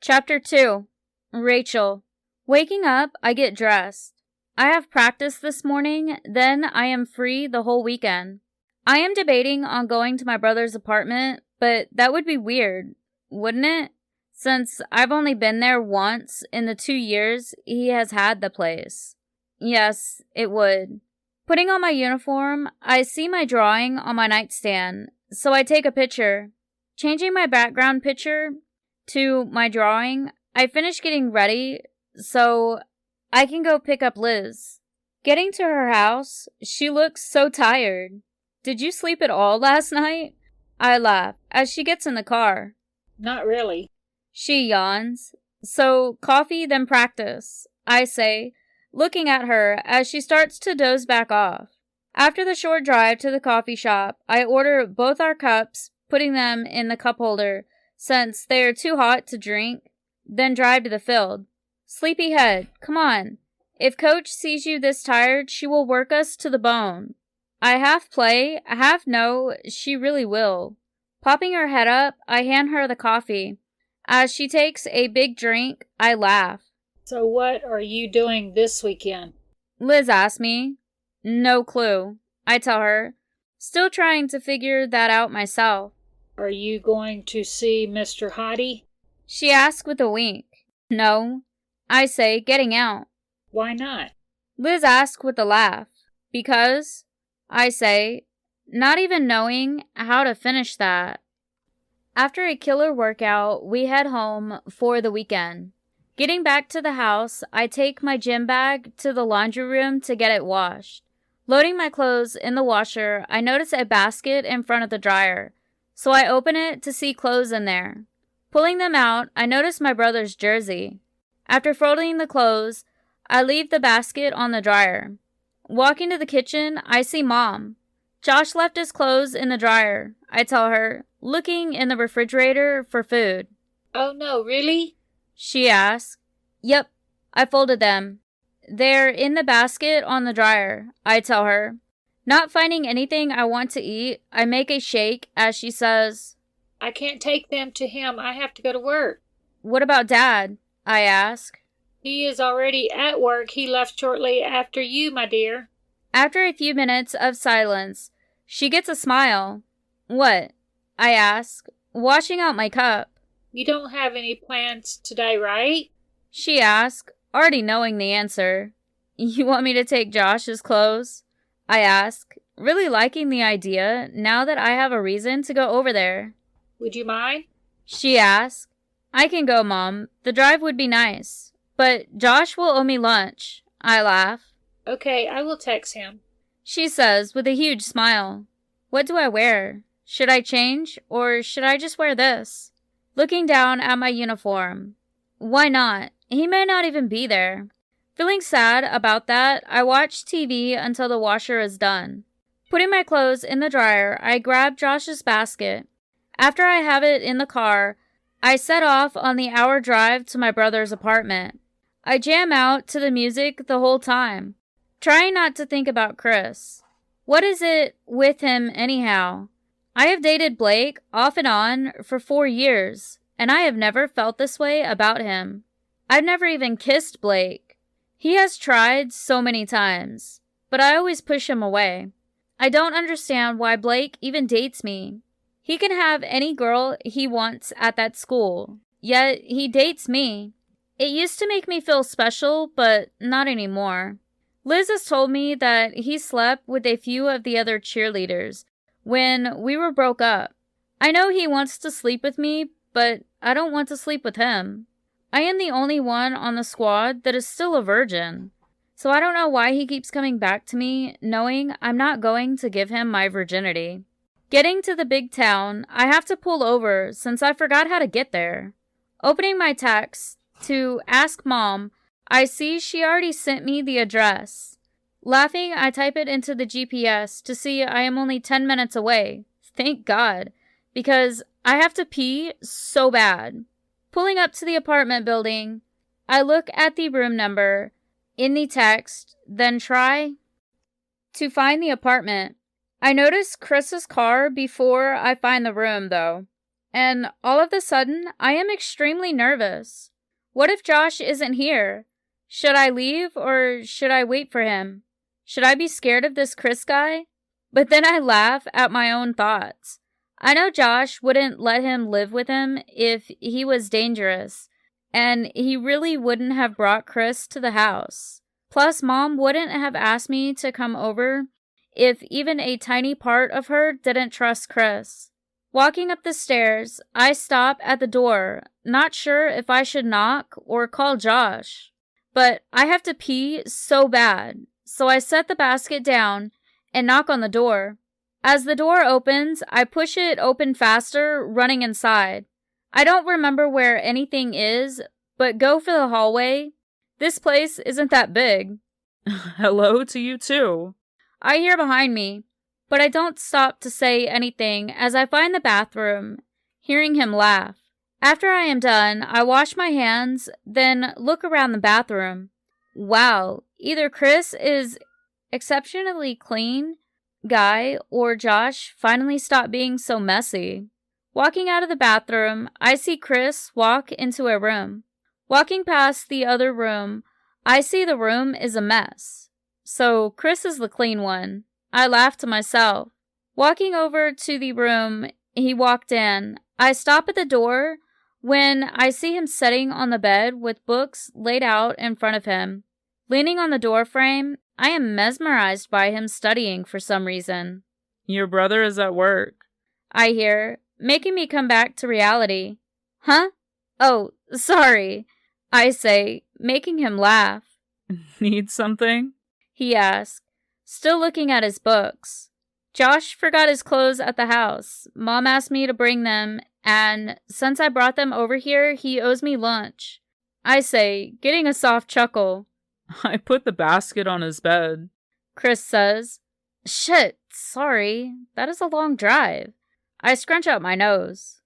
Chapter 2. Rachel. Waking up, I get dressed. I have practice this morning, then I am free the whole weekend. I am debating on going to my brother's apartment, but that would be weird, wouldn't it? Since I've only been there once in the 2 years he has had the place. Yes, it would. Putting on my uniform, I see my drawing on my nightstand, so I take a picture. Changing my background picture to my drawing, I finish getting ready so I can go pick up Liz. Getting to her house, she looks so tired. Did you sleep at all last night? I laugh as she gets in the car. Not really. She yawns. So, coffee, then practice, I say, looking at her as she starts to doze back off. After the short drive to the coffee shop, I order both our cups, putting them in the cup holder since they are too hot to drink, then drive to the field. Sleepyhead, come on. If Coach sees you this tired, she will work us to the bone. I half play, half know she really will. Popping her head up, I hand her the coffee. As she takes a big drink, I laugh. So what are you doing this weekend? Liz asks me. No clue, I tell her, still trying to figure that out myself. Are you going to see Mr. Hottie? She asks with a wink. No, I say, getting out. Why not? Liz asks with a laugh. Because, I say, not even knowing how to finish that. After a killer workout, we head home for the weekend. Getting back to the house, I take my gym bag to the laundry room to get it washed. Loading my clothes in the washer, I notice a basket in front of the dryer, so I open it to see clothes in there. Pulling them out, I notice my brother's jersey. After folding the clothes, I leave the basket on the dryer. Walking to the kitchen, I see Mom. Josh left his clothes in the dryer, I tell her, looking in the refrigerator for food. Oh no, really? She asks. Yep, I folded them. They're in the basket on the dryer, I tell her. Not finding anything I want to eat, I make a shake as she says, I can't take them to him. I have to go to work. What about Dad? I ask. He is already at work. He left shortly after you, my dear. After a few minutes of silence, she gets a smile. What? I ask, washing out my cup. You don't have any plans today, right? She asks, already knowing the answer. You want me to take Josh's clothes? I ask, really liking the idea now that I have a reason to go over there. Would you mind? She asks. I can go, Mom. The drive would be nice. But Josh will owe me lunch. I laugh. Okay, I will text him. She says with a huge smile. What do I wear? Should I change, or should I just wear this? Looking down at my uniform. Why not? He may not even be there. Feeling sad about that, I watch TV until the washer is done. Putting my clothes in the dryer, I grab Josh's basket. After I have it in the car, I set off on the hour drive to my brother's apartment. I jam out to the music the whole time, trying not to think about Chris. What is it with him anyhow? I have dated Blake off and on for 4 years, and I have never felt this way about him. I've never even kissed Blake. He has tried so many times, but I always push him away. I don't understand why Blake even dates me. He can have any girl he wants at that school, yet he dates me. It used to make me feel special, but not anymore. Liz has told me that he slept with a few of the other cheerleaders when we were broke up. I know he wants to sleep with me, but I don't want to sleep with him. I am the only one on the squad that is still a virgin. So I don't know why he keeps coming back to me, knowing I'm not going to give him my virginity. Getting to the big town, I have to pull over since I forgot how to get there. Opening my text to ask Mom, I see she already sent me the address. Laughing, I type it into the GPS to see I am only 10 minutes away. Thank God, because I have to pee so bad. Pulling up to the apartment building, I look at the room number in the text, then try to find the apartment. I notice Chris's car before I find the room, though. And all of a sudden, I am extremely nervous. What if Josh isn't here? Should I leave or should I wait for him? Should I be scared of this Chris guy? But then I laugh at my own thoughts. I know Josh wouldn't let him live with him if he was dangerous, and he really wouldn't have brought Chris to the house. Plus, Mom wouldn't have asked me to come over if even a tiny part of her didn't trust Chris. Walking up the stairs, I stop at the door, not sure if I should knock or call Josh. But I have to pee so bad, so I set the basket down and knock on the door. As the door opens, I push it open faster, running inside. I don't remember where anything is, but go for the hallway. This place isn't that big. Hello to you too. I hear behind me, but I don't stop to say anything as I find the bathroom, hearing him laugh. After I am done, I wash my hands, then look around the bathroom. Wow, either Chris is exceptionally clean guy or Josh finally stopped being so messy. Walking out of the bathroom, I see Chris walk into a room. Walking past the other room, I see the room is a mess. So Chris is the clean one. I laugh to myself. Walking over to the room he walked in, I stop at the door when I see him sitting on the bed with books laid out in front of him. Leaning on the door frame, I am mesmerized by him studying for some reason. Your brother is at work. I hear, making me come back to reality. Huh? Oh, sorry, I say, making him laugh. Need something? He asks, still looking at his books. Josh forgot his clothes at the house. Mom asked me to bring them, and since I brought them over here, he owes me lunch. I say, getting a soft chuckle. I put the basket on his bed. Chris says, shit, sorry, that is a long drive. I scrunch up my nose.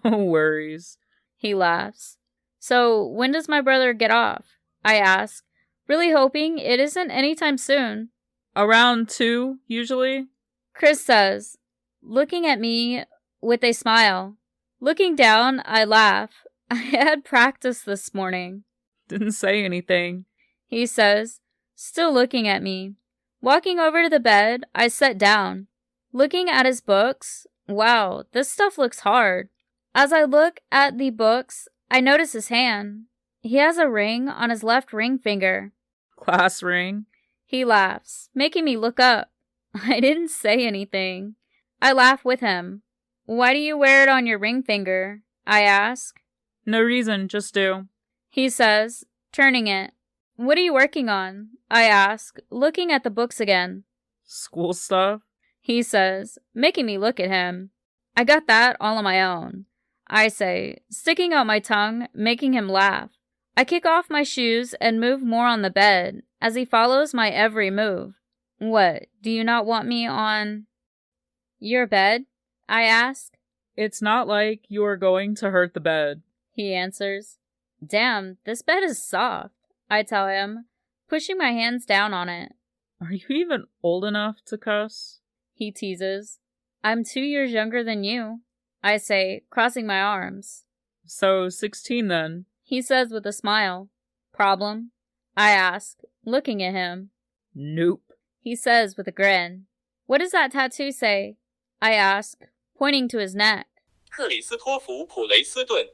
No worries. He laughs. So, when does my brother get off? I ask, really hoping it isn't anytime soon. Around 2, usually. Chris says, looking at me with a smile. Looking down, I laugh. I had practice this morning. Didn't say anything. He says, still looking at me. Walking over to the bed, I sit down. Looking at his books, wow, this stuff looks hard. As I look at the books, I notice his hand. He has a ring on his left ring finger. Class ring. He laughs, making me look up. I didn't say anything. I laugh with him. Why do you wear it on your ring finger? I ask. No reason, just do. He says, turning it. What are you working on? I ask, looking at the books again. School stuff? He says, making me look at him. I got that all on my own. I say, sticking out my tongue, making him laugh. I kick off my shoes and move more on the bed as he follows my every move. What, do you not want me on your bed? I ask. It's not like you are going to hurt the bed. He answers. Damn, this bed is soft, I tell him, pushing my hands down on it. Are you even old enough to cuss? He teases. I'm 2 years younger than you, I say, crossing my arms. So 16 then. He says with a smile. Problem? I ask, looking at him. Nope. He says with a grin. What does that tattoo say? I ask, pointing to his neck. 克里斯托弗·普雷斯顿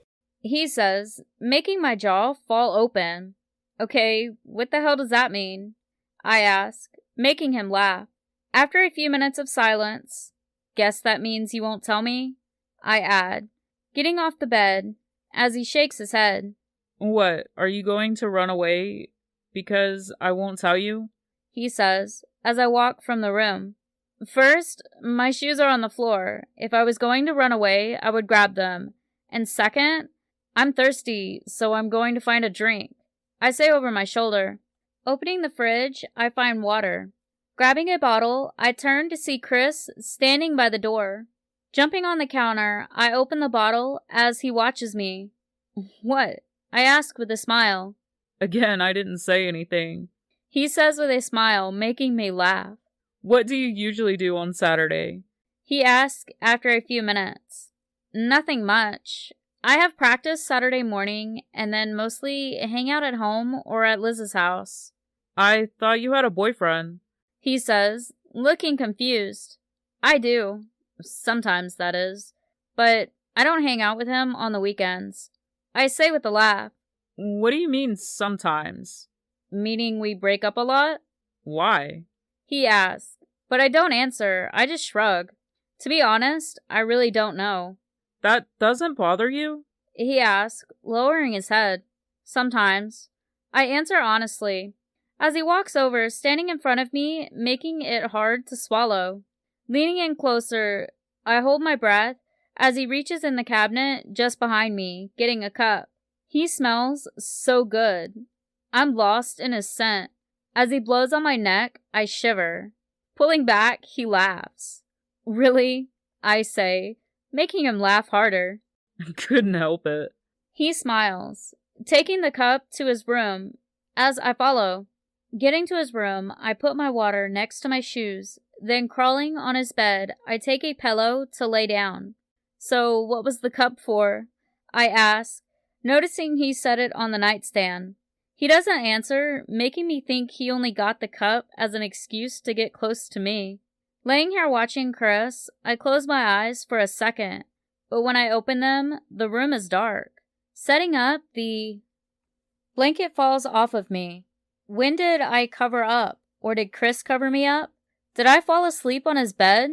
He says, making my jaw fall open. Okay, what the hell does that mean? I ask, making him laugh. After a few minutes of silence, guess that means you won't tell me? I add, getting off the bed, as he shakes his head. What, are you going to run away because I won't tell you? He says, as I walk from the room. First, my shoes are on the floor. If I was going to run away, I would grab them. And second, I'm thirsty, so I'm going to find a drink. I say over my shoulder. Opening the fridge, I find water. Grabbing a bottle, I turn to see Chris standing by the door. Jumping on the counter, I open the bottle as he watches me. What? I ask with a smile. Again, I didn't say anything. He says with a smile, making me laugh. What do you usually do on Saturday? He asks after a few minutes. Nothing much. I have practice Saturday morning and then mostly hang out at home or at Liz's house. I thought you had a boyfriend. He says, looking confused. I do. Sometimes, that is. But I don't hang out with him on the weekends. I say with a laugh. What do you mean, sometimes? Meaning we break up a lot? Why? He asks. But I don't answer. I just shrug. To be honest, I really don't know. That doesn't bother you? He asks, lowering his head. Sometimes. I answer honestly. As he walks over, standing in front of me, making it hard to swallow. Leaning in closer, I hold my breath as he reaches in the cabinet just behind me, getting a cup. He smells so good. I'm lost in his scent. As he blows on my neck, I shiver. Pulling back, he laughs. Really? I say, making him laugh harder. Couldn't help it. He smiles, taking the cup to his room, as I follow. Getting to his room, I put my water next to my shoes, then crawling on his bed, I take a pillow to lay down. So, what was the cup for? I ask, noticing he set it on the nightstand. He doesn't answer, making me think he only got the cup as an excuse to get close to me. Laying here watching Chris, I close my eyes for a second, but when I open them, the room is dark. Setting up, the blanket falls off of me. When did I cover up? Or did Chris cover me up? Did I fall asleep on his bed?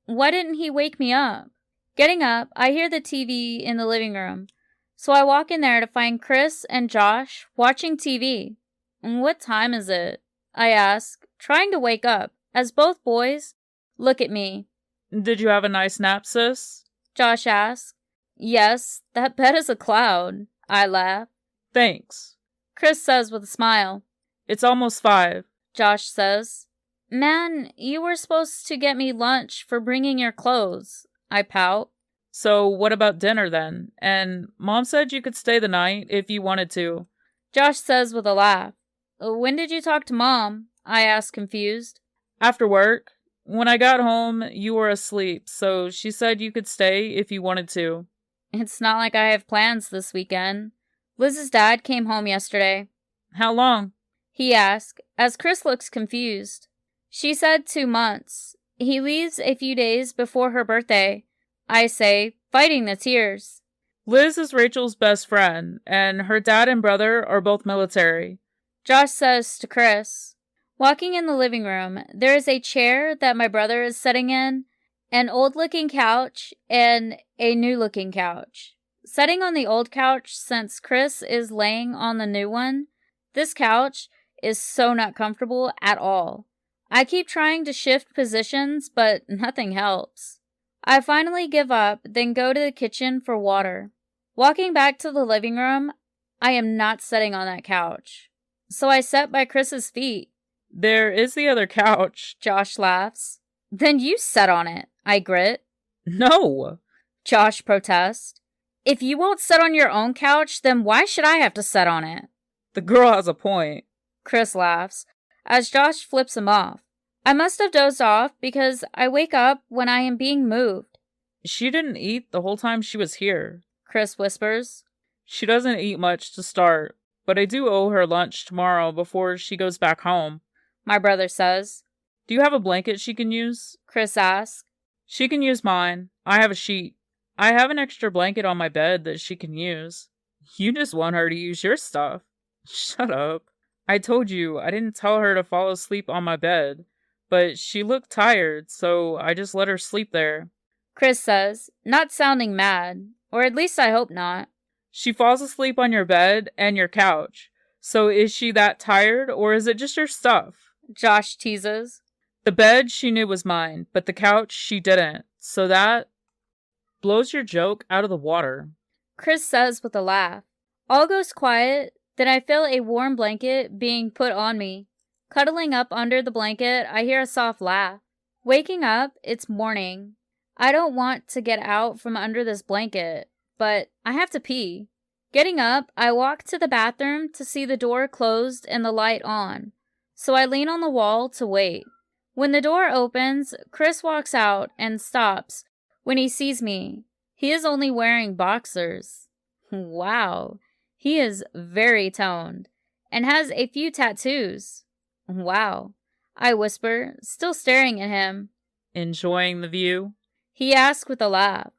Why didn't he wake me up? Getting up, I hear the TV in the living room, so I walk in there to find Chris and Josh watching TV. What time is it? I ask, trying to wake up, as both boys look at me. Did you have a nice nap, sis? Josh asks. Yes, that bed is a cloud. I laugh. Thanks. Chris says with a smile. It's almost 5. Josh says. Man, you were supposed to get me lunch for bringing your clothes. I pout. So what about dinner then? And Mom said you could stay the night if you wanted to. Josh says with a laugh. When did you talk to Mom? I ask, confused. After work. When I got home, you were asleep, so she said you could stay if you wanted to. It's not like I have plans this weekend. Liz's dad came home yesterday. How long? He asked, as Chris looks confused. She said 2 months. He leaves a few days before her birthday. I say, fighting the tears. Liz is Rachel's best friend, and her dad and brother are both military. Josh says to Chris. Walking in the living room, there is a chair that my brother is sitting in, an old-looking couch, and a new-looking couch. Sitting on the old couch since Chris is laying on the new one, this couch is so not comfortable at all. I keep trying to shift positions, but nothing helps. I finally give up, then go to the kitchen for water. Walking back to the living room, I am not sitting on that couch. So I sit by Chris's feet. There is the other couch. Josh laughs. Then you sit on it, I grit. No. Josh protests. If you won't sit on your own couch, then why should I have to sit on it? The girl has a point. Chris laughs, as Josh flips him off. I must have dozed off because I wake up when I am being moved. She didn't eat the whole time she was here. Chris whispers. She doesn't eat much to start, but I do owe her lunch tomorrow before she goes back home. My brother says. Do you have a blanket she can use? Chris asks. She can use mine. I have a sheet. I have an extra blanket on my bed that she can use. You just want her to use your stuff. Shut up. I told you I didn't tell her to fall asleep on my bed, but she looked tired, so I just let her sleep there. Chris says, not sounding mad, or at least I hope not. She falls asleep on your bed and your couch. So is she that tired, or is it just your stuff? Josh teases. The bed she knew was mine, but the couch she didn't. So that blows your joke out of the water. Chris says with a laugh. All goes quiet, then I feel a warm blanket being put on me. Cuddling up under the blanket, I hear a soft laugh. Waking up, it's morning. I don't want to get out from under this blanket, but I have to pee. Getting up, I walk to the bathroom to see the door closed and the light on, so I lean on the wall to wait. When the door opens, Chris walks out and stops when he sees me. He is only wearing boxers. Wow, he is very toned and has a few tattoos. Wow, I whisper, still staring at him. Enjoying the view? He asks with a laugh.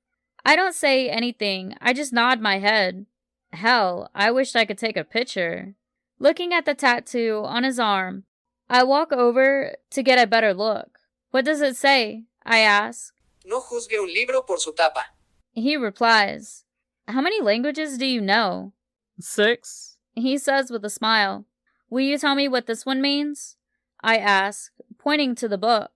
I don't say anything, I just nod my head. Hell, I wished I could take a picture. Looking at the tattoo on his arm, I walk over to get a better look. What does it say? I ask. No juzgue un libro por su tapa. He replies, How many languages do you know? 6. He says with a smile. Will you tell me what this one means? I ask, pointing to the book.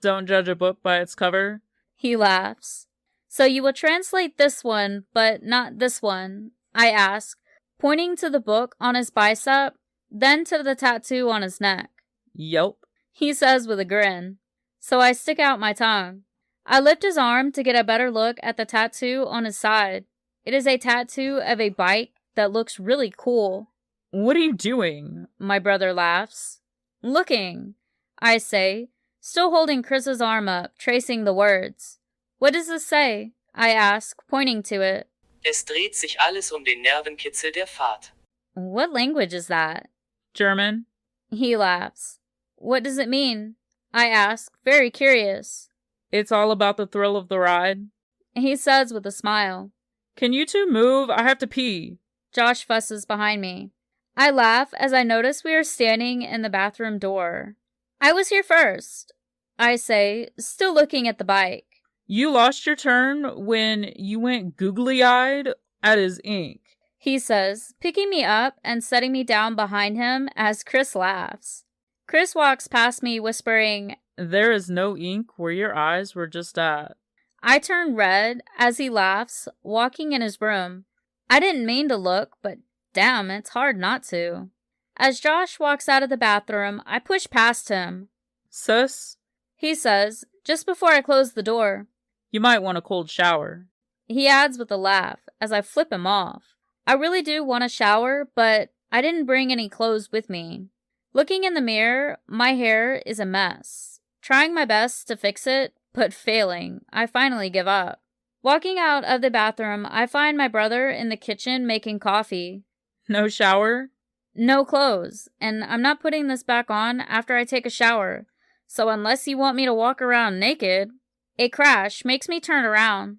Don't judge a book by its cover. He laughs. So you will translate this one, but not this one? I ask, pointing to the book on his bicep, then to the tattoo on his neck. Yep. He says with a grin. So I stick out my tongue. I lift his arm to get a better look at the tattoo on his side. It is a tattoo of a bike that looks really cool. What are you doing? My brother laughs. Looking, I say, still holding Chris's arm up, tracing the words. What does this say? I ask, pointing to it. Es dreht sich alles den Nervenkitzel der Fahrt. What language is that? German. He laughs. What does it mean? I ask, very curious. It's all about the thrill of the ride. He says with a smile. Can you two move? I have to pee. Josh fusses behind me. I laugh as I notice we are standing in the bathroom door. I was here first, I say, still looking at the bike. You lost your turn when you went googly-eyed at his ink. He says, picking me up and setting me down behind him as Chris laughs. Chris walks past me whispering, There is no ink where your eyes were just at. I turn red as he laughs, walking in his room. I didn't mean to look, but damn, it's hard not to. As Josh walks out of the bathroom, I push past him. Sus, He says, just before I close the door. you might want a cold shower. He adds with a laugh as I flip him off. I really do want a shower, but I didn't bring any clothes with me. Looking in the mirror, my hair is a mess. Trying my best to fix it, but failing, I finally give up. Walking out of the bathroom, I find my brother in the kitchen making coffee. No shower? No clothes, and I'm not putting this back on after I take a shower, so unless you want me to walk around naked. A crash makes me turn around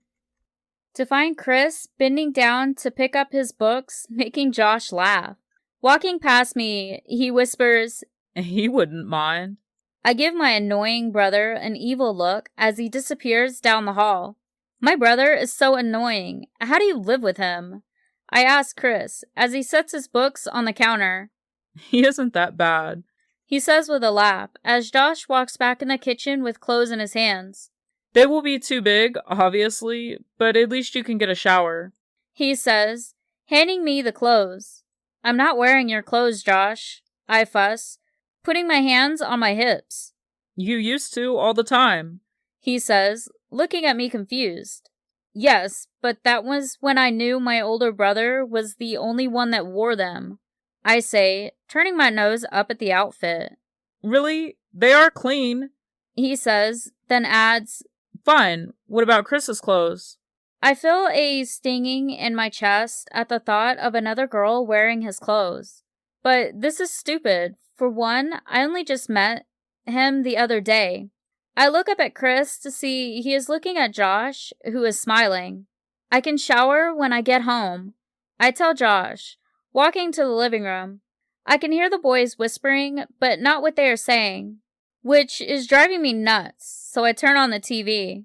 to find Chris bending down to pick up his books, making Josh laugh. Walking past me, he whispers, He wouldn't mind. I give my annoying brother an evil look as he disappears down the hall. My brother is so annoying. How do you live with him? I ask Chris as he sets his books on the counter. He isn't that bad. He says with a laugh as Josh walks back in the kitchen with clothes in his hands. They will be too big, obviously, but at least you can get a shower. He says, handing me the clothes. I'm not wearing your clothes, Josh, I fuss, putting my hands on my hips. You used to all the time. He says, looking at me confused. Yes, but that was when I knew my older brother was the only one that wore them. I say, turning my nose up at the outfit. Really? They are clean. He says, then adds, Fine. What about Chris's clothes? I feel a stinging in my chest at the thought of another girl wearing his clothes. But this is stupid. For one, I only just met him the other day. I look up at Chris to see he is looking at Josh, who is smiling. I can shower when I get home, I tell Josh, walking to the living room. I can hear the boys whispering, but not what they are saying, which is driving me nuts, so I turn on the TV.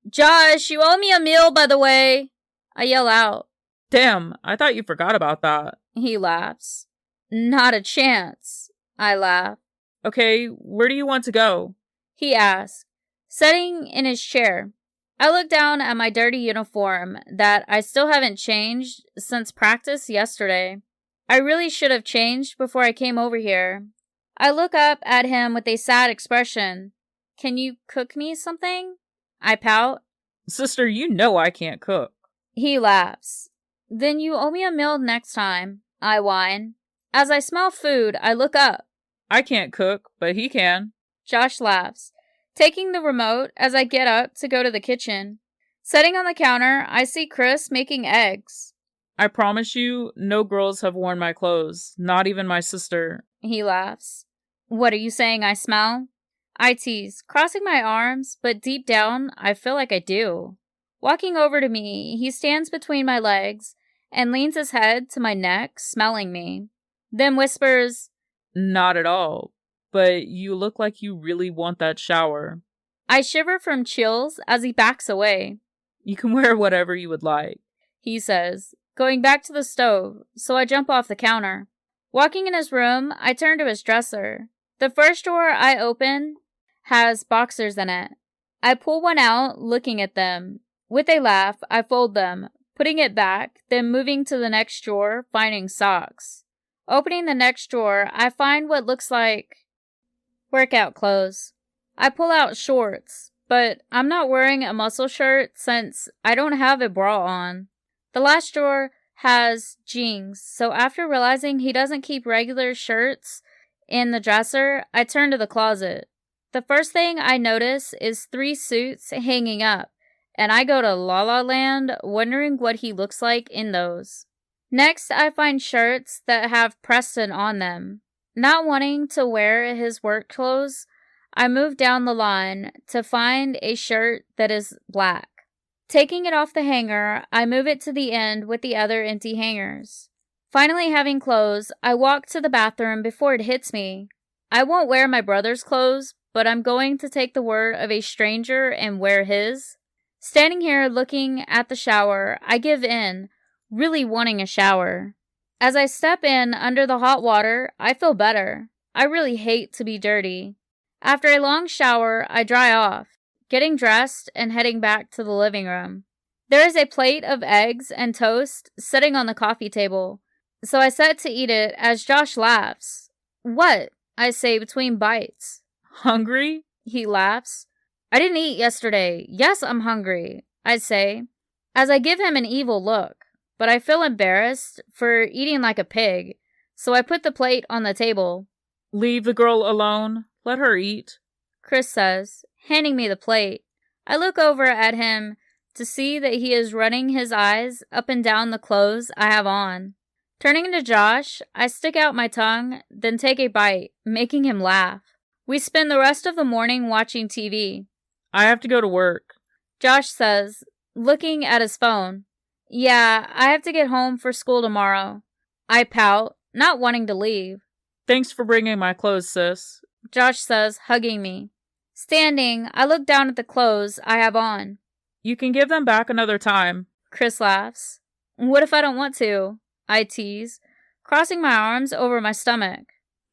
Josh, you owe me a meal, by the way, I yell out. Damn, I thought you forgot about that. He laughs. Not a chance, I laugh. Okay, where do you want to go? He asks, sitting in his chair. I look down at my dirty uniform that I still haven't changed since practice yesterday. I really should have changed before I came over here. I look up at him with a sad expression. Can you cook me something? I pout. Sister, you know I can't cook. He laughs. Then you owe me a meal next time, I whine. As I smell food, I look up. I can't cook, but he can. Josh laughs, taking the remote as I get up to go to the kitchen. Sitting on the counter, I see Chris making eggs. I promise you, no girls have worn my clothes, not even my sister. He laughs. What are you saying, I smell? I tease, crossing my arms, but deep down, I feel like I do. Walking over to me, he stands between my legs and leans his head to my neck, smelling me. Then whispers, Not at all, but you look like you really want that shower. I shiver from chills as he backs away. You can wear whatever you would like. He says, going back to the stove, so I jump off the counter. Walking in his room, I turn to his dresser. The first drawer I open has boxers in it. I pull one out, looking at them. With a laugh, I fold them, putting it back, then moving to the next drawer, finding socks. Opening the next drawer, I find what looks like workout clothes. I pull out shorts, but I'm not wearing a muscle shirt since I don't have a bra on. The last drawer has jeans, so after realizing he doesn't keep regular shirts in the dresser, I turn to the closet. The first thing I notice is 3 suits hanging up, and I go to La La Land wondering what he looks like in those. Next, I find shirts that have Preston on them. Not wanting to wear his work clothes, I move down the line to find a shirt that is black. Taking it off the hanger, I move it to the end with the other empty hangers. Finally having clothes, I walk to the bathroom before it hits me. I won't wear my brother's clothes, but I'm going to take the word of a stranger and wear his. Standing here looking at the shower, I give in, really wanting a shower. As I step in under the hot water, I feel better. I really hate to be dirty. After a long shower, I dry off, getting dressed and heading back to the living room. There is a plate of eggs and toast sitting on the coffee table, so I set to eat it as Josh laughs. What? I say between bites. Hungry? He laughs. I didn't eat yesterday. Yes, I'm hungry, I say, as I give him an evil look, but I feel embarrassed for eating like a pig, so I put the plate on the table. Leave the girl alone. Let her eat, Chris says, handing me the plate. I look over at him to see that he is running his eyes up and down the clothes I have on. Turning to Josh, I stick out my tongue, then take a bite, making him laugh. We spend the rest of the morning watching TV. I have to go to work. Josh says, looking at his phone. Yeah, I have to get home for school tomorrow. I pout, not wanting to leave. Thanks for bringing my clothes, sis. Josh says, hugging me. Standing, I look down at the clothes I have on. You can give them back another time. Chris laughs. What if I don't want to? I tease, crossing my arms over my stomach.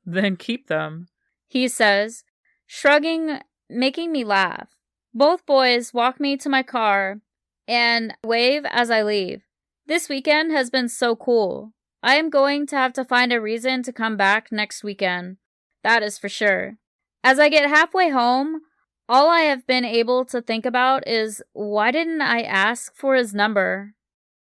Then keep them. He says, shrugging, making me laugh. Both boys walk me to my car and wave as I leave. This weekend has been so cool. I am going to have to find a reason to come back next weekend. That is for sure. As I get halfway home, all I have been able to think about is, why didn't I ask for his number?